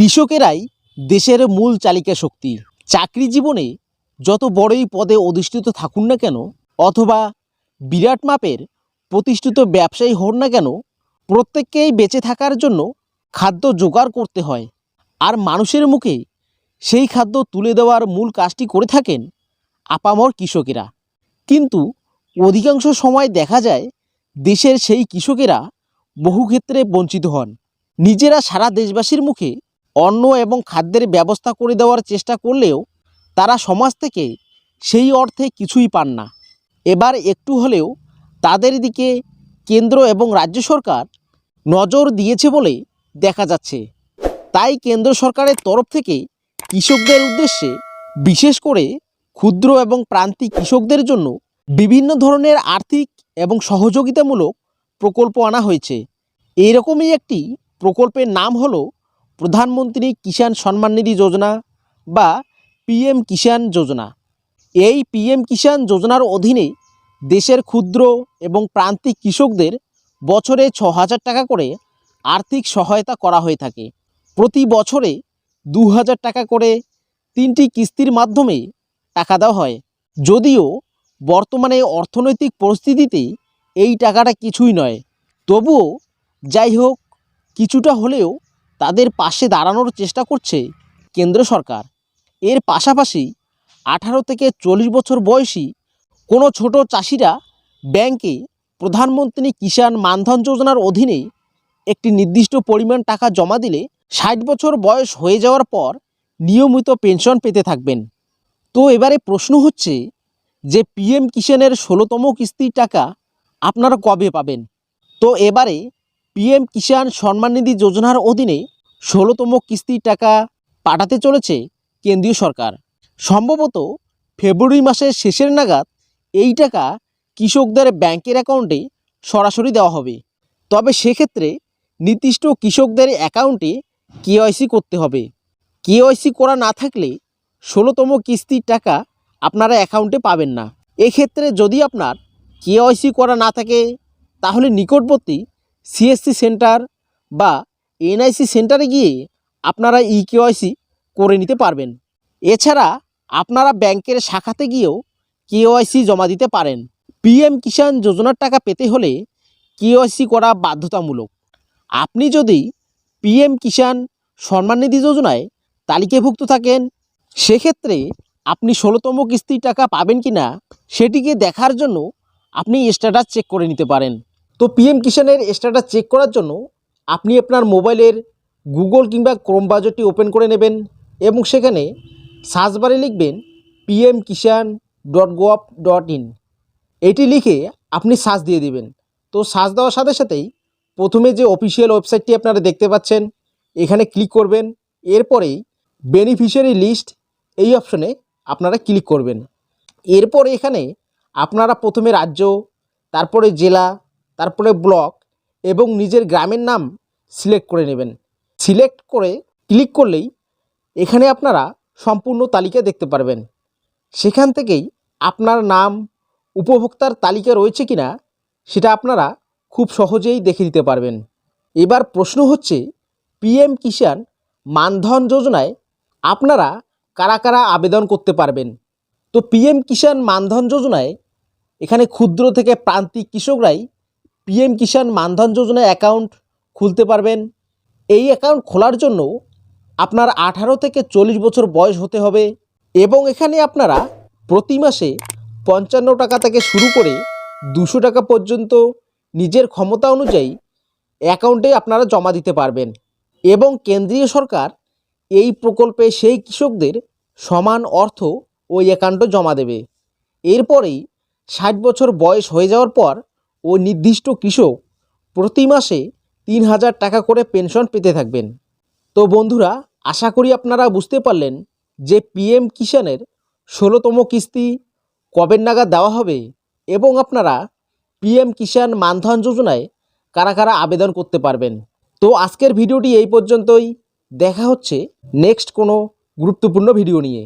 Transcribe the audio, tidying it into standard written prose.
কৃষকেরাই দেশের মূল চালিকা শক্তি। চাকরি জীবনে যত বড়ই পদে অধিষ্ঠিত থাকুন না কেন অথবা বিরাট মাপের প্রতিষ্ঠিত ব্যবসায়ী হন না কেন, প্রত্যেককেই বেঁচে থাকার জন্য খাদ্য জোগাড় করতে হয়। আর মানুষের মুখে সেই খাদ্য তুলে দেওয়ার মূল কাজটি করে থাকেন আপামর কৃষকেরা। কিন্তু অধিকাংশ সময় দেখা যায় দেশের সেই কৃষকেরা বহু ক্ষেত্রে বঞ্চিত হন। নিজেরা সারা দেশবাসীর মুখে অন্ন এবং খাদ্যের ব্যবস্থা করে দেওয়ার চেষ্টা করলেও তারা সমাজ থেকে সেই অর্থে কিছুই পান না। এবার একটু হলেও তাদের দিকে কেন্দ্র এবং রাজ্য সরকার নজর দিয়েছে বলে দেখা যাচ্ছে। তাই কেন্দ্র সরকারের তরফ থেকে কৃষকদের উদ্দেশ্যে, বিশেষ করে ক্ষুদ্র এবং প্রান্তিক কৃষকদের জন্য বিভিন্ন ধরনের আর্থিক এবং সহযোগিতামূলক প্রকল্প আনা হয়েছে। এইরকমই একটি প্রকল্পের নাম হলো প্রধানমন্ত্রী কিষাণ সম্মান নিধি যোজনা বা পিএম কিষাণ যোজনা। এই পিএম কিষাণ যোজনার অধীনে দেশের ক্ষুদ্র এবং প্রান্তিক কৃষকদের বছরে ৬,০০০ টাকা করে আর্থিক সহায়তা করা হয়ে থাকে। প্রতি বছরে ২,০০০ টাকা করে ৩টি কিস্তির মাধ্যমে টাকা দেওয়া হয়। যদিও বর্তমানে অর্থনৈতিক পরিস্থিতিতে এই টাকাটা কিছুই নয়, তবুও যাই হোক, কিছুটা হলেও তাদের পাশে দাঁড়ানোর চেষ্টা করছে কেন্দ্র সরকার। এর পাশাপাশি ১৮ থেকে ৪০ বছর বয়সী কোনো ছোট চাষিরা ব্যাংকে প্রধানমন্ত্রী কিষাণ মানধন যোজনার অধীনে একটি নির্দিষ্ট পরিমাণ টাকা জমা দিলে ৬০ বছর বয়স হয়ে যাওয়ার পর নিয়মিত পেনশন পেতে থাকবেন। তো এবারে প্রশ্ন হচ্ছে যে পিএম কিষাণের ১৬তম কিস্তির টাকা আপনারা কবে পাবেন? তো এবারে পিএম কিষাণ সম্মান নিধি যোজনার অধীনে ১৬তম কিস্তির টাকা পাঠাতে চলেছে কেন্দ্রীয় সরকার। সম্ভবত ফেব্রুয়ারি মাসের শেষের নাগাদ এই টাকা কৃষকদের ব্যাংকের অ্যাকাউন্টে সরাসরি দেওয়া হবে। তবে সেক্ষেত্রে নির্দিষ্ট কৃষকদের অ্যাকাউন্টে কেওয়াইসি করতে হবে। কেওয়াইসি করা না থাকলে ১৬তম কিস্তির টাকা আপনারা অ্যাকাউন্টে পাবেন না। এক্ষেত্রে যদি আপনার কেওয়াইসি করা না থাকে তাহলে নিকটবর্তী সিএসসি সেন্টার বা এনআইসি সেন্টারে গিয়ে আপনারা কেওয়াইসি করে নিতে পারবেন। এছাড়া আপনারা ব্যাংকের শাখাতে গিয়েও কেওয়াইসি জমা দিতে পারেন। পিএম কিষাণ যোজনার টাকা পেতে হলে কেওয়াইসি করা বাধ্যতামূলক। আপনি যদি পিএম কিষাণ সম্মান নিধি যোজনায় তালিকাভুক্ত থাকেন, সেক্ষেত্রে আপনি ১৬তম কিস্তির টাকা পাবেন কি না সেটিকে দেখার জন্য আপনি স্ট্যাটাস চেক করে নিতে পারেন। তো পিএম কিষাণের স্ট্যাটাস চেক করার জন্য আপনি আপনার মোবাইলের গুগল কিংবা ক্রোম ব্রাউজারটি ওপেন করে নেবেন এবং সেখানে সার্চ বারে লিখবেন pmkishan.gov.in। এটি লিখে আপনি সার্চ দিয়ে দিবেন। তো সার্চ দেওয়ার সাথে সাথেই প্রথমে যে অফিসিয়াল ওয়েবসাইটটি আপনারা দেখতে পাচ্ছেন এখানে ক্লিক করবেন। এরপরেই বেনিফিশিয়ারি লিস্ট এই অপশনে আপনারা ক্লিক করবেন। এরপরে এখানে আপনারা প্রথমে রাজ্য, তারপরে জেলা, তারপরে ব্লক এবং নিজের গ্রামের নাম সিলেক্ট করে নেবেন। সিলেক্ট করে ক্লিক করলেই এখানে আপনারা সম্পূর্ণ তালিকা দেখতে পারবেন। সেখান থেকেই আপনার নাম উপভোক্তার তালিকা রয়েছে কিনা সেটা আপনারা খুব সহজেই দেখে নিতে পারবেন। এবার প্রশ্ন হচ্ছে পিএম কিষাণ মানধন যোজনায় আপনারা কারা কারা আবেদন করতে পারবেন? তো পিএম কিষাণ মানধন যোজনায় এখানে ক্ষুদ্র থেকে প্রান্তিক কৃষকরাই পিএম কিষাণ মানধন যোজনায় অ্যাকাউন্ট খুলতে পারবেন। এই অ্যাকাউন্ট খোলার জন্য আপনার ১৮ থেকে ৪০ বছর বয়স হতে হবে এবং এখানে আপনারা প্রতি মাসে ৫৫ টাকা থেকে শুরু করে ২০০ টাকা পর্যন্ত নিজের ক্ষমতা অনুযায়ী অ্যাকাউন্টে আপনারা জমা দিতে পারবেন এবং কেন্দ্রীয় সরকার এই প্রকল্পে সেই কৃষকদের সমান অর্থ ওই অ্যাকাউন্টে জমা দেবে। এরপরেই ৬০ বছর বয়স হয়ে যাওয়ার পর ওই নির্দিষ্ট কৃষক প্রতি মাসে ৩,০০০ টাকা করে পেনশন পেতে থাকবেন। তো বন্ধুরা, আশা করি আপনারা বুঝতে পারলেন যে পিএম কিষাণের ১৬তম কিস্তি কবে নাগাদ দেওয়া হবে এবং আপনারা পিএম কিষাণ মানধন যোজনায় কারা কারা আবেদন করতে পারবেন। তো আজকের ভিডিওটি এই পর্যন্তই। দেখা হচ্ছে নেক্সট কোনো গুরুত্বপূর্ণ ভিডিও নিয়ে।